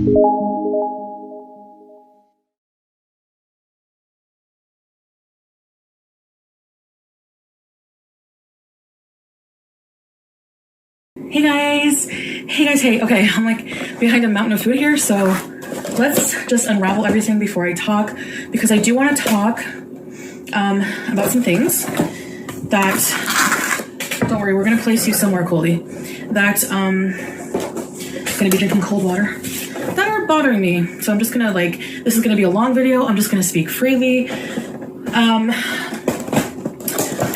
Hey, okay, I'm like behind a mountain of food here, so let's just unravel everything before I talk, because I do want to talk about some things that, don't worry, we're going to place you somewhere, Colby, that going to be drinking cold water, that are bothering me. So I'm just going to, like, this is going to be a long video, I'm just going to speak freely,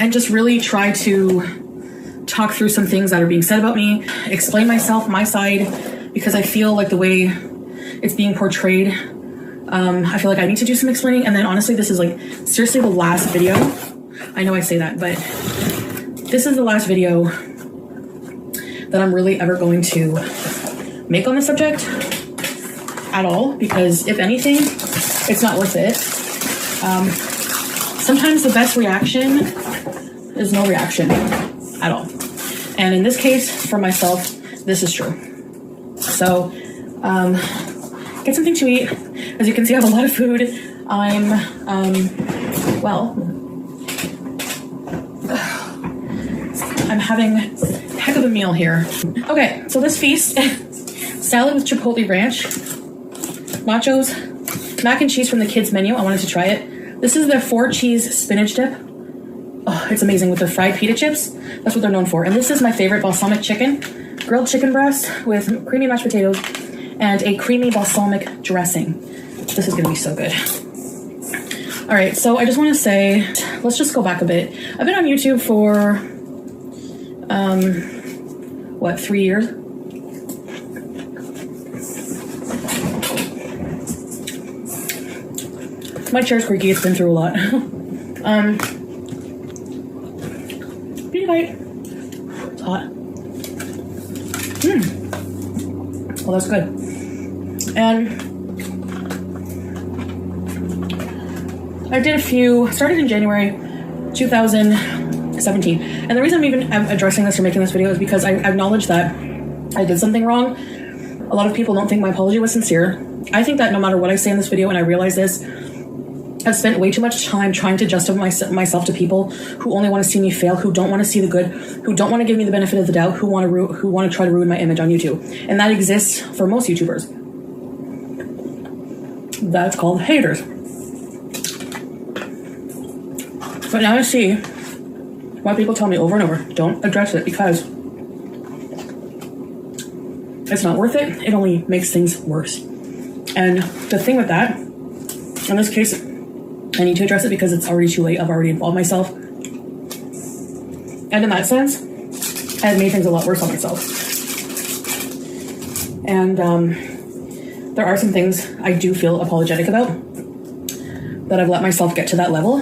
and just really try to talk through some things that are being said about me, explain myself, my side, because I feel like the way it's being portrayed, I feel like I need to do some explaining. And then honestly, this is like seriously the last video. I know I say that, but this is the last video that I'm really ever going to make on this subject at all, because if anything, it's not worth it. Sometimes the best reaction is no reaction at all. And in this case, for myself, this is true. So, get something to eat. As you can see, I have a lot of food. I'm, I'm having a heck of a meal here. Okay, so this feast, salad with chipotle ranch, nachos, mac and cheese from the kids menu. I wanted to try it. This is their 4-cheese spinach dip. Oh, it's amazing with the fried pita chips. That's what they're known for. And this is my favorite, balsamic chicken, grilled chicken breast with creamy mashed potatoes and a creamy balsamic dressing. This is gonna be so good. All right, so I just wanna say, let's just go back a bit. I've been on YouTube for, 3 years? My chair's creaky, it's been through a lot. Bite. It's hot. Well, that's good. And I did a few, started in January 2017. And the reason I'm even addressing this or making this video is because I acknowledge that I did something wrong. A lot of people don't think my apology was sincere. I think that no matter what I say in this video, and I realize this, I've spent way too much time trying to justify myself to people who only want to see me fail, who don't want to see the good, who don't want to give me the benefit of the doubt, who want to try to ruin my image on YouTube. And that exists for most YouTubers. That's called haters. But now I see why people tell me over and over, don't address it, because it's not worth it. It only makes things worse. And the thing with that, in this case, I need to address it because it's already too late. I've already involved myself. And in that sense, I have made things a lot worse on myself. And there are some things I do feel apologetic about, that I've let myself get to that level.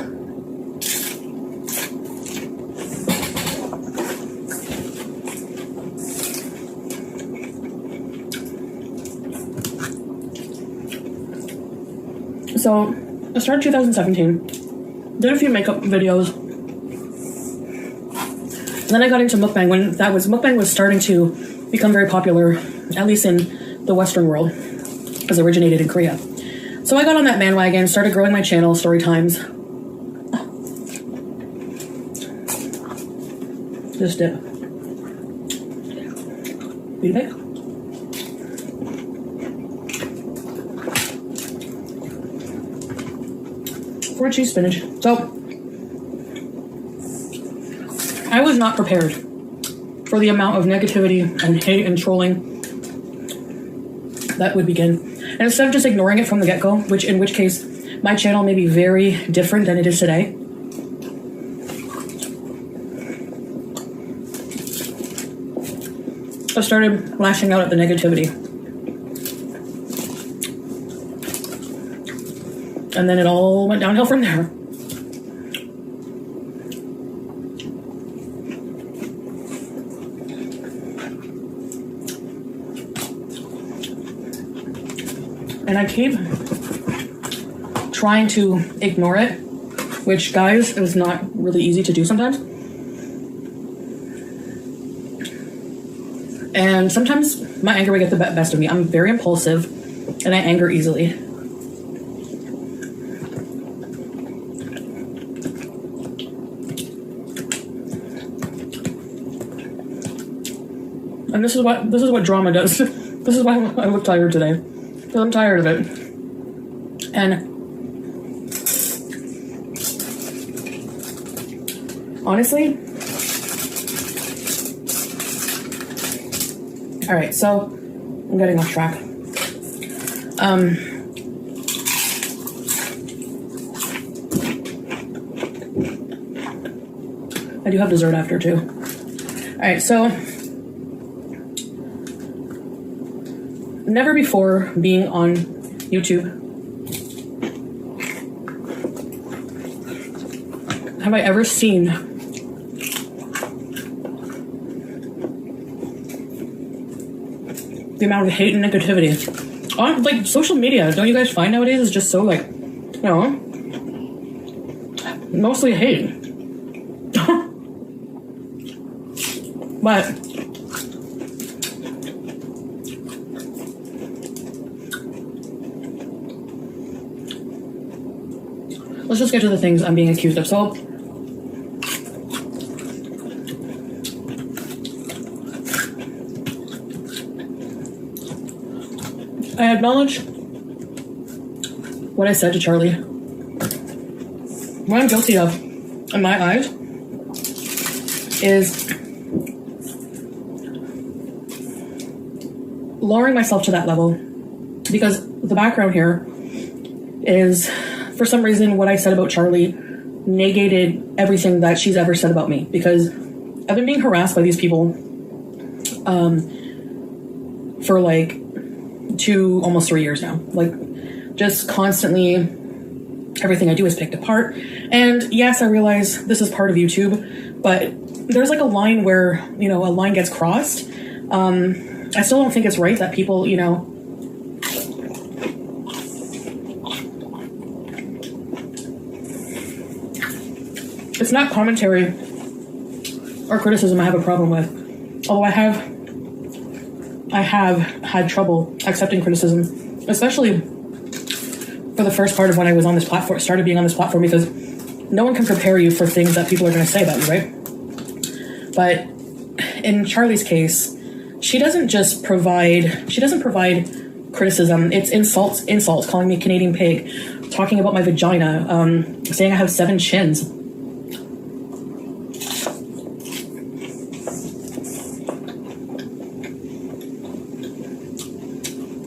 So I started 2017, did a few makeup videos, and then I got into mukbang when mukbang was starting to become very popular, at least in the Western world, because it originated in Korea. So I got on that bandwagon, started growing my channel, story times. This dip. Beauty bake. Cheese spinach. So I was not prepared for the amount of negativity and hate and trolling that would begin. And instead of just ignoring it from the get-go, in which case my channel may be very different than it is today, I started lashing out at the negativity. And then it all went downhill from there. And I keep trying to ignore it, which, guys, is not really easy to do sometimes. And sometimes my anger will get the best of me. I'm very impulsive. and I anger easily. And this is what drama does. This is why I look tired today. Because I'm tired of it. And honestly, all right, so I'm getting off track. I do have dessert after too. All right, so never before being on YouTube have I ever seen the amount of hate and negativity on like social media. Don't you guys find nowadays is just so like, you know, mostly hate. But let's just get to the things I'm being accused of. So I acknowledge what I said to Charlie. What I'm guilty of, in my eyes, is lowering myself to that level, because the background here is, for some reason, what I said about Charlie negated everything that she's ever said about me, because I've been being harassed by these people for like almost 3 years now. Like, just constantly, everything I do is picked apart. And yes, I realize this is part of YouTube, but there's like a line where, you know, a line gets crossed. I still don't think it's right that people, you know, it's not commentary or criticism I have a problem with. Although I have had trouble accepting criticism, especially for the first part of when I was on this platform, started being on this platform, because no one can prepare you for things that people are going to say about you, right? But in Charlie's case, she doesn't provide criticism. It's insults, calling me Canadian pig, talking about my vagina, saying I have 7 chins.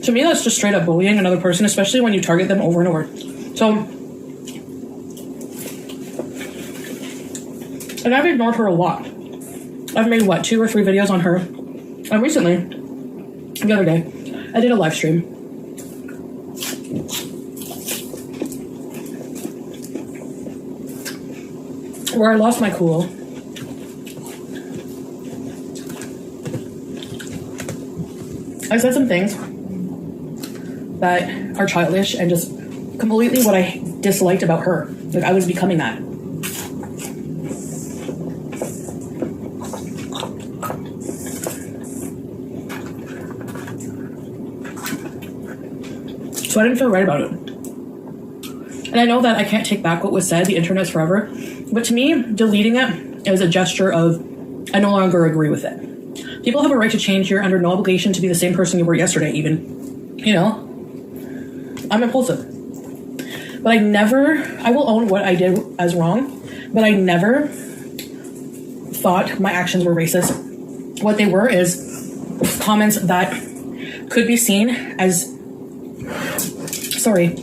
To me, that's just straight up bullying another person, especially when you target them over and over. So, and I've ignored her a lot. I've made, 2 or 3 videos on her. And recently, the other day, I did a live stream. Where I lost my cool. I said some things that are childish and just completely what I disliked about her. Like, I was becoming that. So I didn't feel right about it. And I know that I can't take back what was said, the internet's forever, but to me, deleting it is a gesture of, I no longer agree with it. People have a right to change. You're under no obligation to be the same person you were yesterday, even. You know? I'm impulsive. But I will own what I did as wrong, but I never thought my actions were racist. What they were is comments that could be seen as, sorry,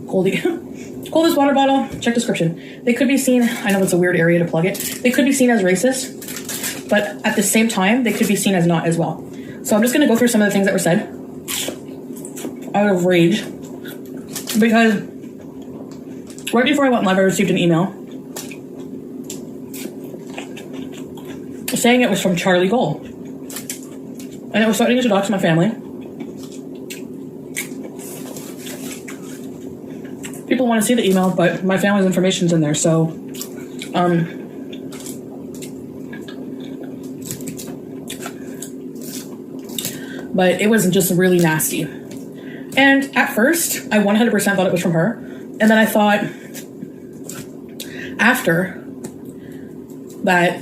coldest water bottle, check description. They could be seen, I know it's a weird area to plug it, they could be seen as racist, but at the same time, they could be seen as not as well. So I'm just going to go through some of the things that were said out of rage, because right before I went live, I received an email saying it was from Charlie Gold, and it was starting to dox my family. People want to see the email, but my family's information's in there, so but it was just really nasty. And at first, I 100% thought it was from her. And then I thought, after that,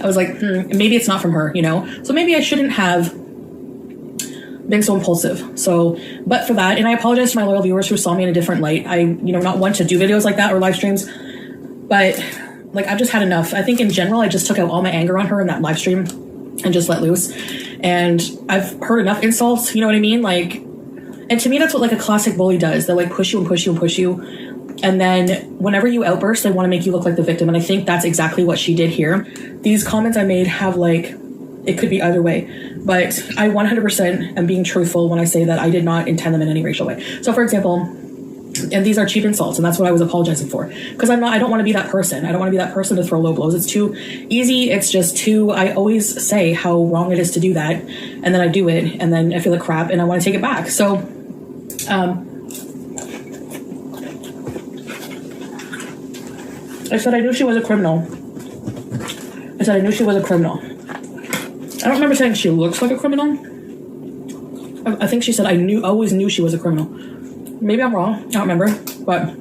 I was like, maybe it's not from her, you know? So maybe I shouldn't have been so impulsive. So, but for that, and I apologize to my loyal viewers who saw me in a different light. I, not want to do videos like that or live streams, but like, I've just had enough. I think in general, I just took out all my anger on her in that live stream and just let loose. And I've heard enough insults, you know what I mean? Like, and to me, that's what like a classic bully does. They like push you and push you and push you. And then whenever you outburst, they want to make you look like the victim. And I think that's exactly what she did here. These comments I made have like, it could be either way. But I 100% am being truthful when I say that I did not intend them in any racial way. So for example, and these are cheap insults, and that's what I was apologizing for. Because I don't want to be that person. I don't want to be that person to throw low blows. It's too easy. It's just too, I always say how wrong it is to do that. And then I do it, and then I feel like crap, and I want to take it back. So, I said I knew she was a criminal. I said I knew she was a criminal. I don't remember saying she looks like a criminal. I think she said I always knew she was a criminal. Maybe I'm wrong. I don't remember. But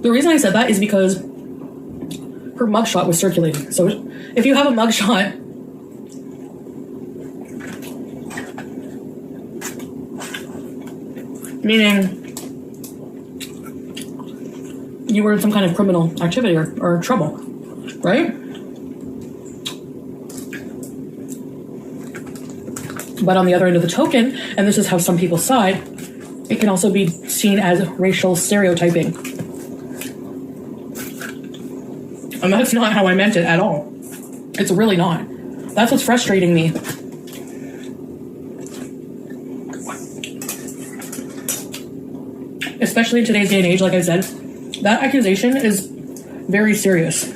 the reason I said that is because her mugshot was circulating. So if you have a mugshot, meaning you were in some kind of criminal activity or trouble, right? But on the other end of the token, and this is how some people side, it can also be seen as racial stereotyping. And that's not how I meant it at all. It's really not. That's what's frustrating me. Especially in today's day and age, like I said, that accusation is very serious.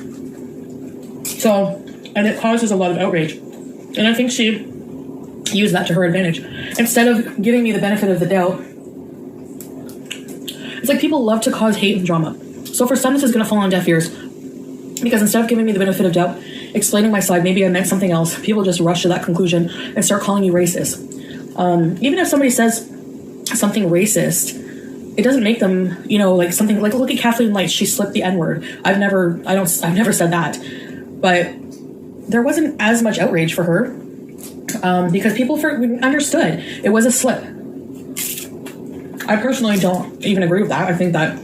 So, and it causes a lot of outrage. And I think she used that to her advantage. Instead of giving me the benefit of the doubt, it's like people love to cause hate and drama. So for some, this is going to fall on deaf ears. Because instead of giving me the benefit of doubt, explaining my side, maybe I meant something else, people just rush to that conclusion and start calling you racist. Even if somebody says something racist, it doesn't make them, like something like, look at Kathleen Light, she slipped the N-word. I've never said that. But there wasn't as much outrage for her because people understood it was a slip. I personally don't even agree with that. I think that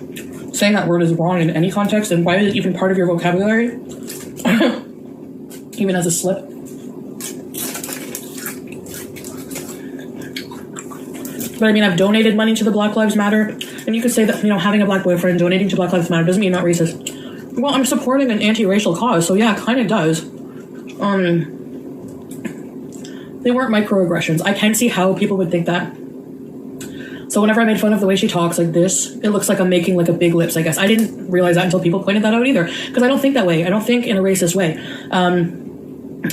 saying that word is wrong in any context, and why is it even part of your vocabulary? Even as a slip. But I mean, I've donated money to the Black Lives Matter, and you could say that, having a black boyfriend, donating to Black Lives Matter doesn't mean you're not racist. Well, I'm supporting an anti-racial cause, so yeah, it kind of does. They weren't microaggressions. I can see how people would think that. So whenever I made fun of the way she talks like this, it looks like I'm making like a big lips, I guess. I didn't realize that until people pointed that out either, because I don't think that way. I don't think in a racist way.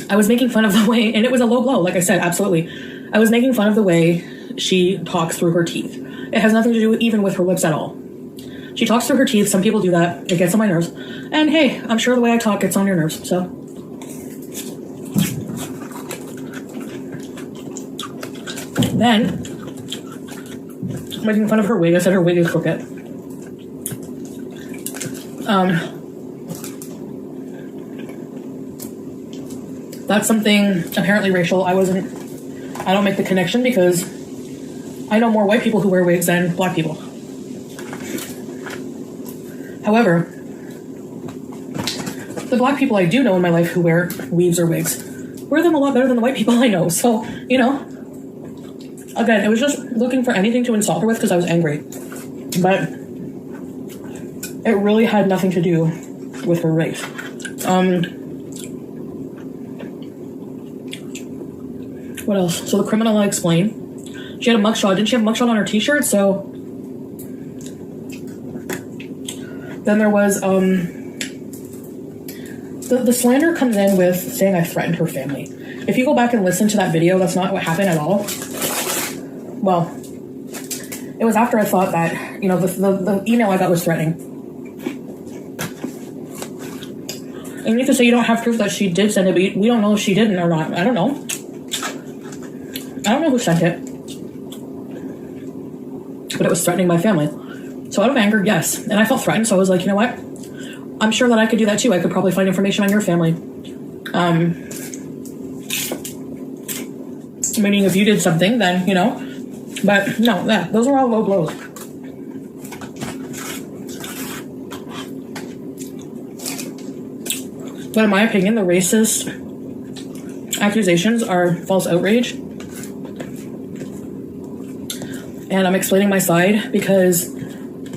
I was making fun of the way, and it was a low blow, like I said, absolutely. I was making fun of the way she talks through her teeth. It has nothing to do even with her lips at all. She talks through her teeth. Some people do that. It gets on my nerves. And hey, I'm sure the way I talk gets on your nerves, so. Then, making fun of her wig. I said her wig is crooked. That's something apparently racial. I don't make the connection because I know more white people who wear wigs than black people. However, the black people I do know in my life who wear weaves or wigs wear them a lot better than the white people I know. So, again, it was just looking for anything to insult her with because I was angry. But it really had nothing to do with her race. What else? So the criminal I explained. She had a mugshot. Didn't she have a mugshot on her t-shirt? So then there was the slander comes in with saying I threatened her family. If you go back and listen to that video, that's not what happened at all. Well, it was after I thought that, the email I got was threatening. And you could say you don't have proof that she did send it, but we don't know if she didn't or not. I don't know. I don't know who sent it. but it was threatening my family. So out of anger, yes. And I felt threatened, so I was like, you know what? I'm sure that I could do that too. I could probably find information on your family. Meaning if you did something, then, you know. But no, yeah, those are all low blows. But in my opinion, the racist accusations are false outrage. And I'm explaining my side because,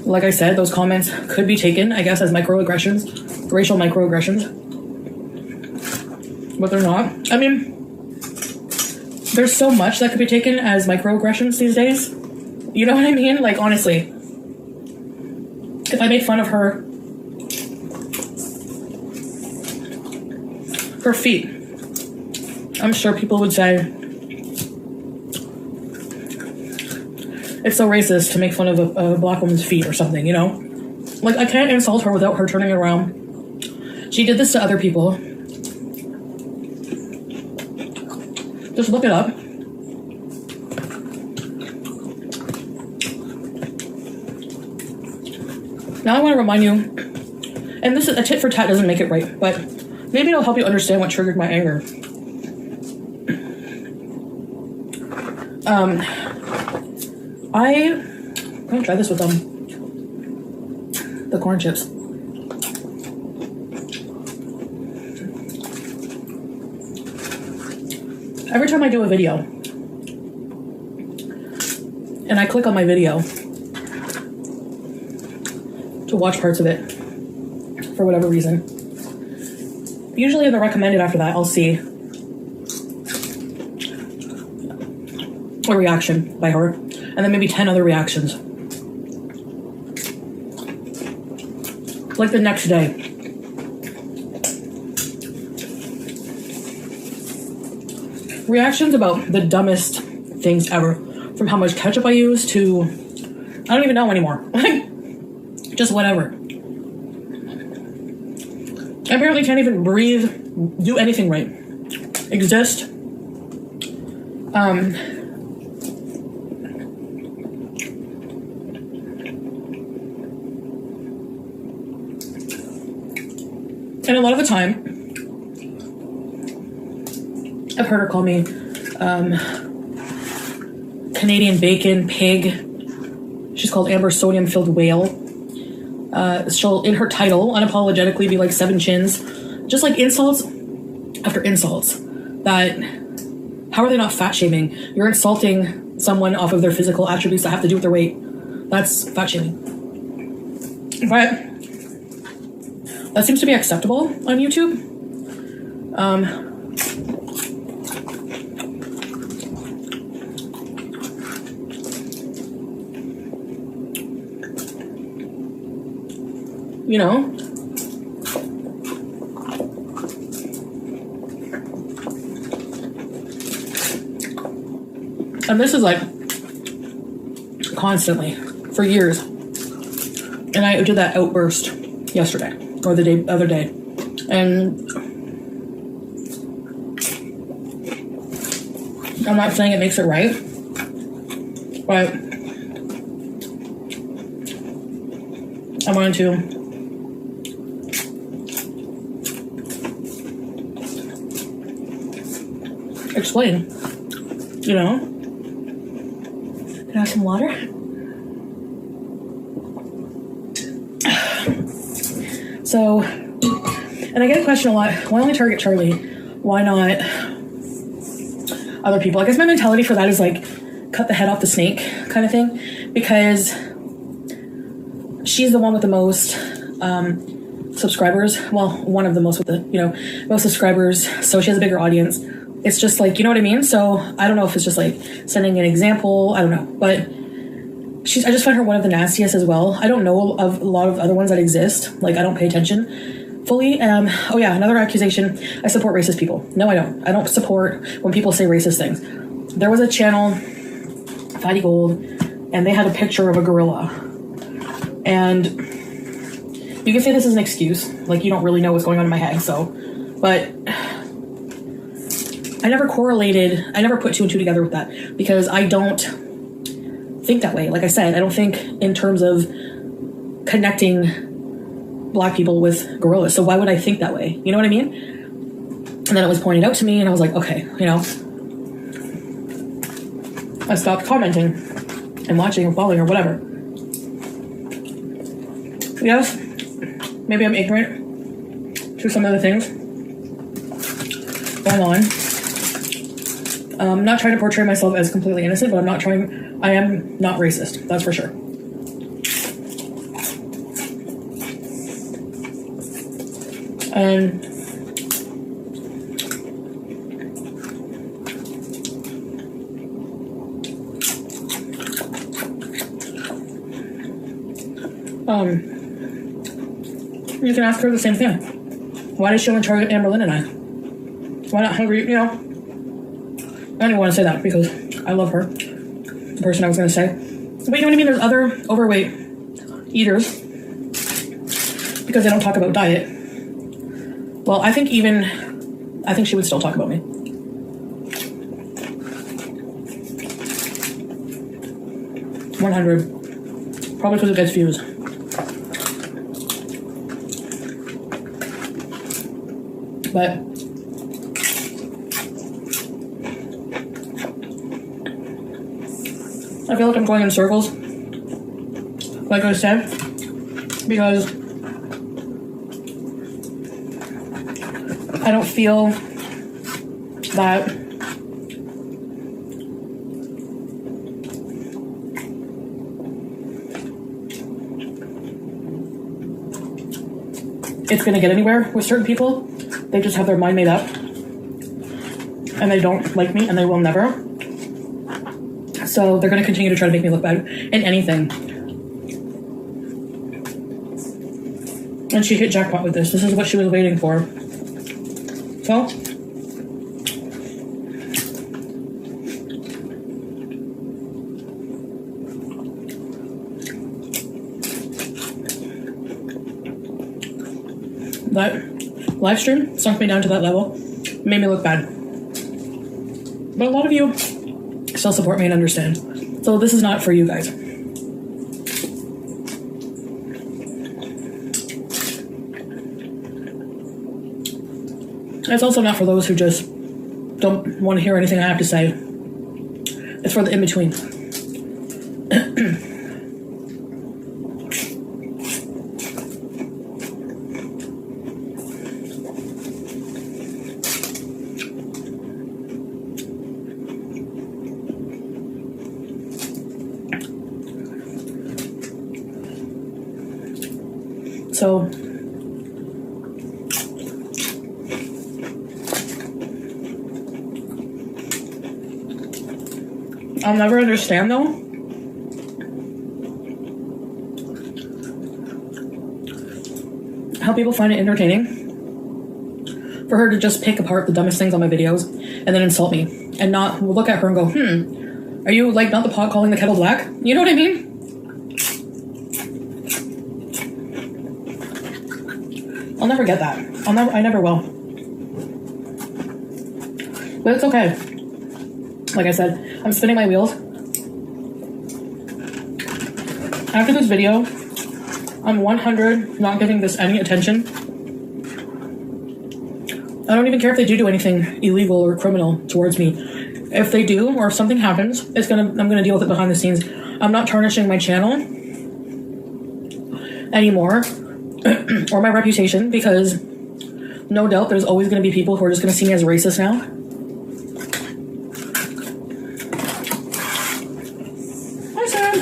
like I said, those comments could be taken, I guess, as microaggressions, racial microaggressions. But they're not. I mean, there's so much that could be taken as microaggressions these days. You know what I mean? Like, honestly, if I made fun of her feet, I'm sure people would say it's so racist to make fun of a black woman's feet or something, you know? Like, I can't insult her without her turning around. She did this to other people. Just look it up. Now I want to remind you, and this is a tit for tat doesn't make it right, but maybe it'll help you understand what triggered my anger. I'm gonna try this with the corn chips. Every time I do a video and I click on my video to watch parts of it for whatever reason, usually in the recommended after that, I'll see a reaction by her and then maybe 10 other reactions. Like the next day. Reactions about the dumbest things ever. From how much ketchup I use to, I don't even know anymore. Just whatever. I apparently can't even breathe, do anything right. Exist. And a lot of the time, I've heard her call me Canadian bacon, pig. She's called Amber Sodium-Filled Whale. She'll, in her title, unapologetically be like 7 chins. Just like insults after insults. That, how are they not fat shaming? You're insulting someone off of their physical attributes that have to do with their weight. That's fat shaming. But that seems to be acceptable on YouTube. You know? And this is like constantly for years. And I did that outburst yesterday or the other day. And I'm not saying it makes it right, but I wanted to explain, you know. Can I have some water? So, and I get a question a lot, why only target Charlie? Why not other people? I guess my mentality for that is like, cut the head off the snake kind of thing, because she's the one with the most subscribers. Well, one of the most with the, you know, most subscribers, so she has a bigger audience. It's just like, you know what I mean? So I don't know if it's just like sending an example. I don't know. But I just find her one of the nastiest as well. I don't know of a lot of other ones that exist. Like, I don't pay attention fully. Oh yeah, another accusation. I support racist people. No, I don't. I don't support when people say racist things. There was a channel, Fatty Gold, and they had a picture of a gorilla. And you can say this is an excuse. Like, you don't really know what's going on in my head. So, but I never put 2 and 2 together with that, because I don't think that way. Like I said, I don't think in terms of connecting Black people with gorillas. So why would I think that way? You know what I mean? And then it was pointed out to me, and I was like, okay, you know. I stopped commenting and watching or following or whatever. Yes, maybe I'm ignorant to some of the things going on. I'm not trying to portray myself as completely innocent, but I am not racist, that's for sure. And you can ask her the same thing. Why did she only target Amberlynn and I? Why not Hungry? You know, I didn't want to say that because I love her, the person I was going to say. But you know what I mean? There's other overweight eaters because they don't talk about diet. Well, I think she would still talk about me. $100. Probably because it gets views. But I feel like I'm going in circles, like I said, because I don't feel that it's going to get anywhere with certain people. They just have their mind made up and they don't like me and they will never. So they're going to continue to try to make me look bad in anything. And she hit jackpot with this. This is what she was waiting for. So that live stream sunk me down to that level, made me look bad. But a lot of you still support me and understand. So this is not for you guys. It's also not for those who just don't want to hear anything I have to say. It's for the in-between. So I'll never understand though how people find it entertaining for her to just pick apart the dumbest things on my videos and then insult me and not look at her and go, are you like not the pot calling the kettle black? You know what I mean? I'll never get that. I never will. But it's okay. Like I said, I'm spinning my wheels. After this video, I'm 100 not giving this any attention. I don't even care if they do anything illegal or criminal towards me. If they do, or if something happens, I'm gonna deal with it behind the scenes. I'm not tarnishing my channel anymore. Or my reputation, because no doubt there's always going to be people who are just going to see me as racist now. Hi, Sam.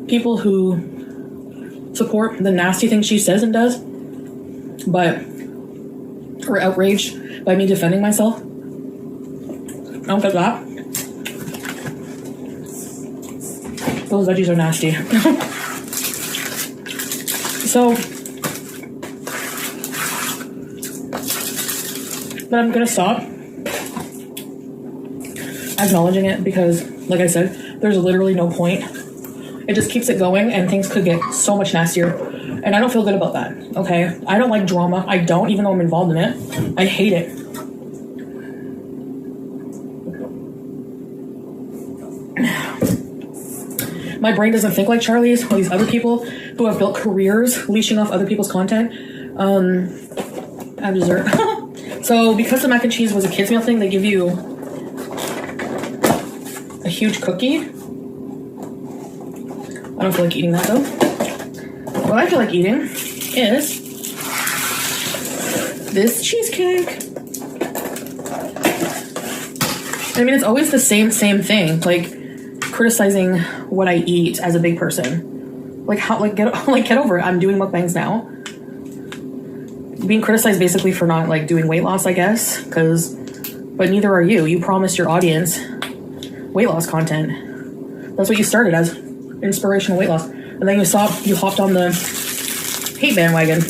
People who support the nasty things she says and does, but are outraged by me defending myself. I don't get that. Those veggies are nasty. So, but I'm gonna stop acknowledging it because, like I said, there's literally no point. It just keeps it going and things could get so much nastier. And I don't feel good about that, okay? I don't like drama. I don't, even though I'm involved in it. I hate it. My brain doesn't think like Charlie's or these other people who have built careers leashing off other people's content. I have dessert. So because the mac and cheese was a kids meal thing, they give you a huge cookie. I don't feel like eating that though. What I feel like eating is this cheesecake. I mean, it's always the same thing. Like criticizing what I eat as a big person. Like how? Like get over it. I'm doing mukbangs now. Being criticized basically for not like doing weight loss, I guess. But neither are you. You promised your audience weight loss content. That's what you started as, inspirational weight loss, and then you hopped on the hate bandwagon.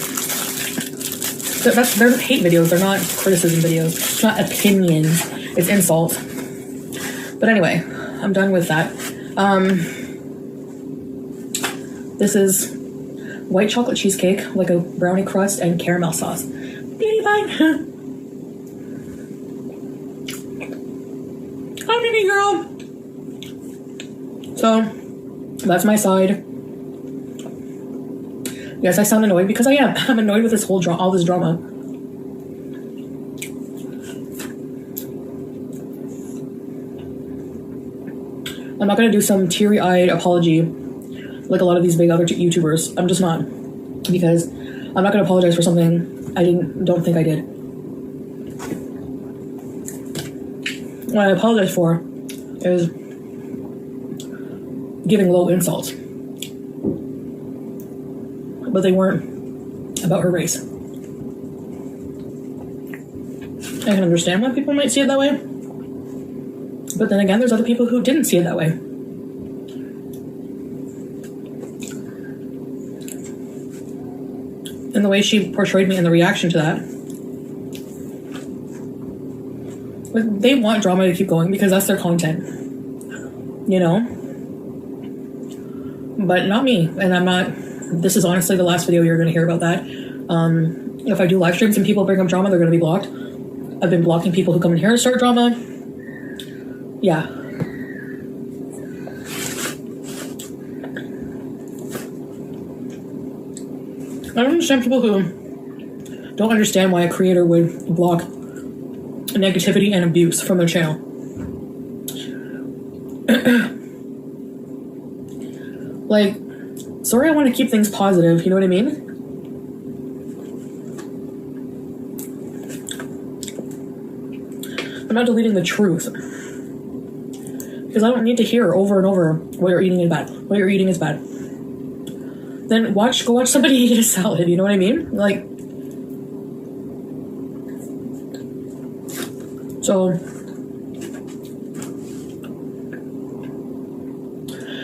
They're hate videos. They're not criticism videos. It's not opinions. It's insults. But anyway, I'm done with that. This is white chocolate cheesecake, like a brownie crust and caramel sauce. Beauty pie. Hi, baby girl. So, that's my side. Yes, I sound annoyed because I am. I'm annoyed with this all this drama. I'm not gonna do some teary-eyed apology like a lot of these big other YouTubers. I'm just not, because I'm not gonna apologize for something I don't think I did. What I apologize for is giving low insults, but they weren't about her race. I can understand why people might see it that way, but then again, there's other people who didn't see it that way. And the way she portrayed me and the reaction to that. Like, they want drama to keep going because that's their content. You know? But not me. And I'm not... This is honestly the last video you're going to hear about that. If I do live streams and people bring up drama, they're going to be blocked. I've been blocking people who come in here to start drama. Yeah. I don't understand people who don't understand why a creator would block negativity and abuse from their channel. Like, sorry, I want to keep things positive, you know what I mean? I'm not deleting the truth. Because I don't need to hear over and over what you're eating is bad. What you're eating is bad. Then go watch somebody eat a salad, you know what I mean? Like, so,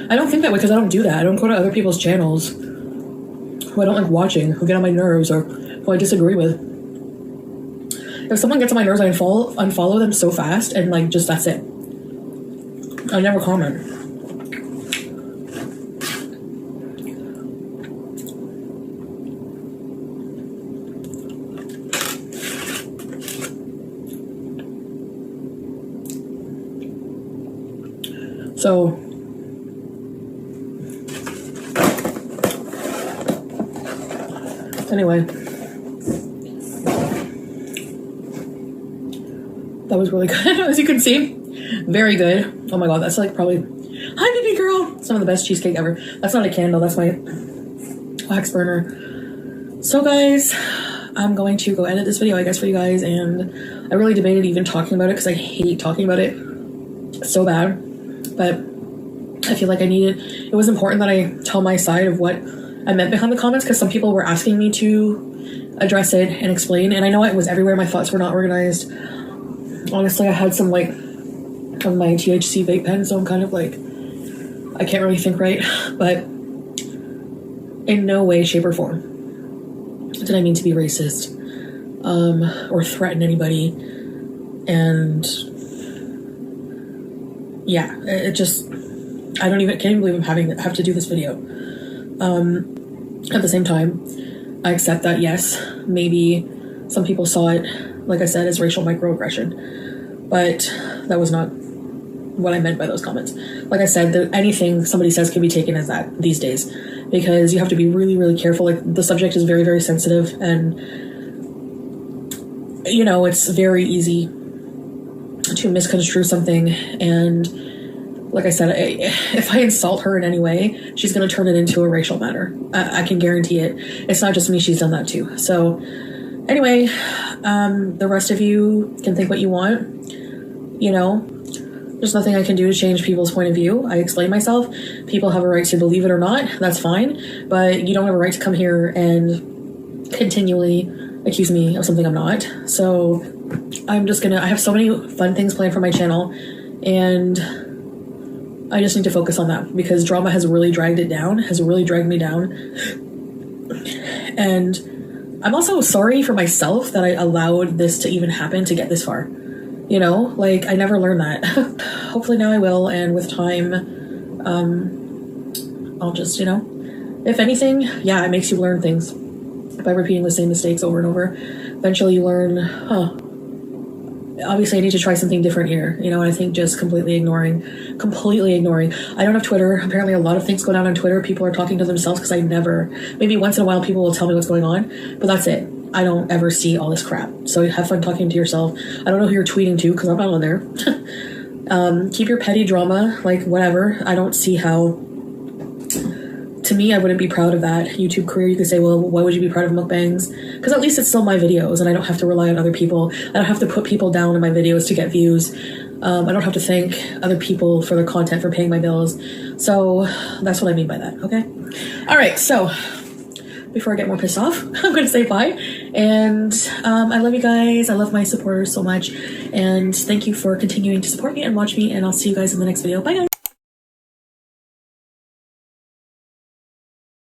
I don't think that way because I don't do that. I don't go to other people's channels who I don't like watching, who get on my nerves, or who I disagree with. If someone gets on my nerves, I unfollow them so fast, and like, just that's it. I never comment. So, anyway, that was really good, as you can see. Very good. Oh my god, that's like probably... Hi, baby girl! Some of the best cheesecake ever. That's not a candle, that's my wax burner. So, guys, I'm going to go edit this video, I guess, for you guys, and I really debated even talking about it because I hate talking about it so bad. But I feel like it was important that I tell my side of what I meant behind the comments, because some people were asking me to address it and explain, and I know it was everywhere. My thoughts were not organized. Honestly, I had some like of my THC vape pen, so I'm kind of like, I can't really think right, but in no way, shape, or form did I mean to be racist or threaten anybody. And yeah, it just, can't even believe I'm have to do this video. At the same time, I accept that, yes, maybe some people saw it, like I said, as racial microaggression, but that was not what I meant by those comments. Like I said, anything somebody says can be taken as that these days, because you have to be really, really careful. Like, the subject is very, very sensitive, and, you know, it's very easy to misconstrue something. And like I said, if I insult her in any way, she's going to turn it into a racial matter. I can guarantee it. It's not just me, she's done that too. So anyway, the rest of you can think what you want. You know, there's nothing I can do to change people's point of view. I explain myself. People have a right to believe it or not. That's fine. But you don't have a right to come here and continually accuse me of something I'm not. So I'm just gonna, I have so many fun things planned for my channel, and I just need to focus on that, because drama has really dragged it down, has really dragged me down. And I'm also sorry for myself that I allowed this to even happen, to get this far. You know, like, I never learned that. Hopefully now I will, and with time, I'll just, you know, if anything, yeah, it makes you learn things by repeating the same mistakes over and over. Eventually you learn, obviously I need to try something different here, you know. And I think just completely ignoring. I don't have Twitter. Apparently a lot of things go down on Twitter. People are talking to themselves, because maybe once in a while people will tell me what's going on, but that's it. I don't ever see all this crap. So have fun talking to yourself. I don't know who you're tweeting to, because I'm not on there. Keep your petty drama, like, whatever. I don't see how, to me, I wouldn't be proud of that YouTube career. You could say, well, why would you be proud of mukbangs? Because at least it's still my videos, and I don't have to rely on other people. I don't have to put people down in my videos to get views. I don't have to thank other people for their content, for paying my bills. So that's what I mean by that, okay? All right, so before I get more pissed off, I'm going to say bye. And I love you guys. I love my supporters so much. And thank you for continuing to support me and watch me. And I'll see you guys in the next video. Bye, guys.